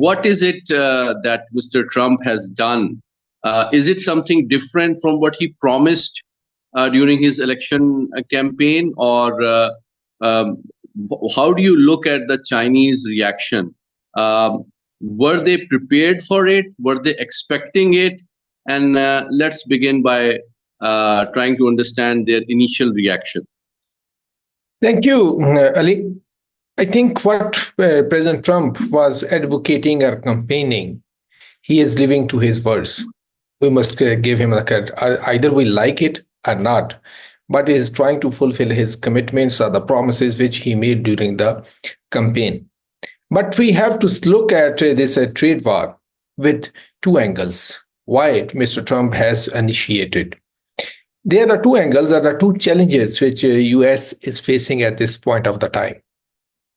what is it that Mr. Trump has done? Is it something different from what he promised during his election campaign, or um, how do you look at the Chinese reaction? Were they prepared for it? Were they expecting it? And let's begin by trying to understand their initial reaction. Thank you, Ali. I think what President Trump was advocating or campaigning, he is living to his words. We must give him the credit. Either we like it or not, but he is trying to fulfill his commitments or the promises which he made during the campaign. But we have to look at this trade war with two angles. Why Mr. Trump has initiated. There are two angles, there are two challenges which US is facing at this point of the time,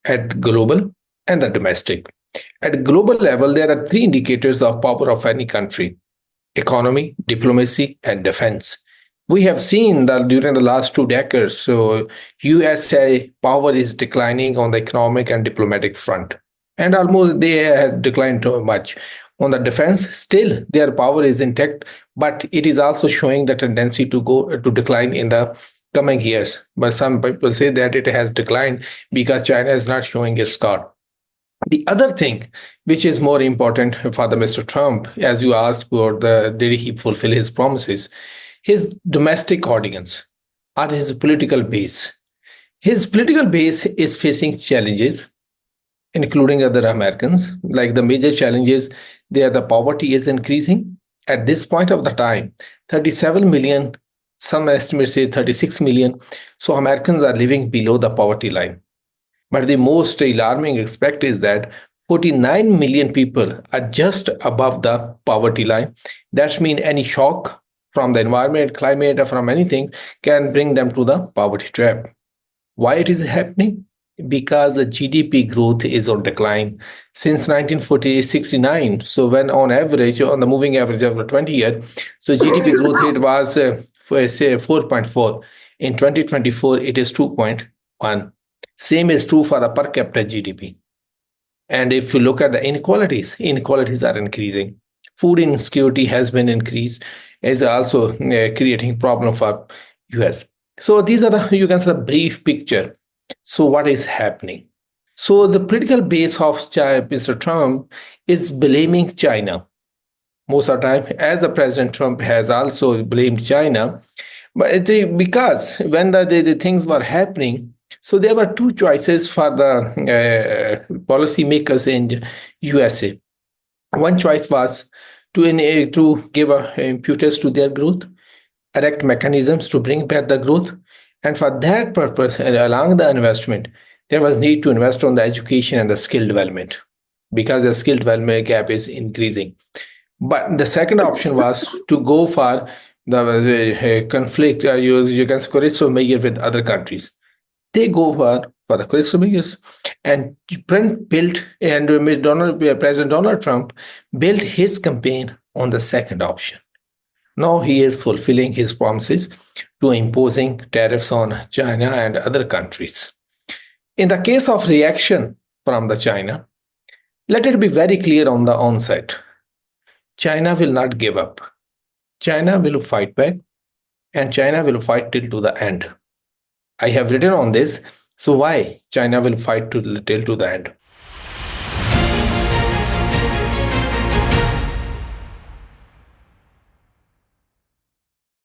at global and the domestic. At global level, there are three indicators of power of any country: economy, diplomacy, and defense. We have seen that during the last 2 decades, so USA power is declining on the economic and diplomatic front, and almost they have declined too much. On the defense, still their power is intact, but it is also showing the tendency to go to decline in the coming years. But some people say that it has declined because China is not showing its card. The other thing, which is more important for the Mr. Trump, as you asked, for the did he fulfill his promises? His domestic audience or his political base. His political base is facing challenges, including other Americans. Like the major challenges, there the poverty is increasing. At this point of the time, 37 million, some estimates say 36 million. So Americans are living below the poverty line. But the most alarming aspect is that 49 million people are just above the poverty line. That means any shock from the environment, climate, or from anything can bring them to the poverty trap. Why it is happening? Because the GDP growth is on decline since 1969. So when on average, on the moving average of 20 years, so GDP growth rate was say 4.4. In 2024, it is 2.1. Same is true for the per capita GDP. And if you look at the inequalities are increasing. Food insecurity has been increased. Is also creating problem for US. So these are the, you can say, the brief picture. So what is happening? So the political base of Mr. Trump is blaming China most of the time, as the President Trump has also blamed China. But because when the things were happening, so there were two choices for the policymakers in USA. One choice was to give impetus to their growth, erect mechanisms to bring back the growth. And for that purpose, and along the investment, there was need to invest on the education and the skill development, because the skill development gap is increasing. But the second option was to go for the conflict, you can coercive measure with other countries. They go for the coercive measures, and President Donald Trump built his campaign on the second option. Now he is fulfilling his promises to imposing tariffs on China and other countries. In the case of reaction from the China, let it be very clear on the onset. China will not give up. China will fight back, and China will fight till to the end. I have written on this. So why China will fight till to the end?